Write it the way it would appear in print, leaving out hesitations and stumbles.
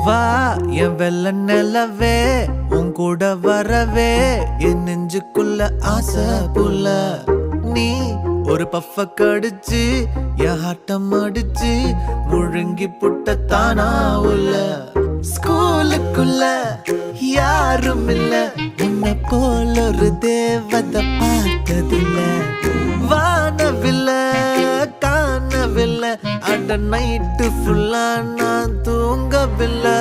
வா என் வெள்ள நிலவே உன் கூட வரவே என் நெஞ்சுக்குள்ள ஆசை புல்ல நீ ஒரு பஃப கடிச்சு என் ஆட்டம் அடிச்சு முழுங்கி புட்ட தானா உள்ள ஸ்கூலுக்குள்ள யாரும் இல்ல உன்னை போல ஒரு தேவதை பார்த்ததில்ல வானவில்லை காணவில்லை அட நைட்டு ஃபுல்லா நான் தூங்கவில்லை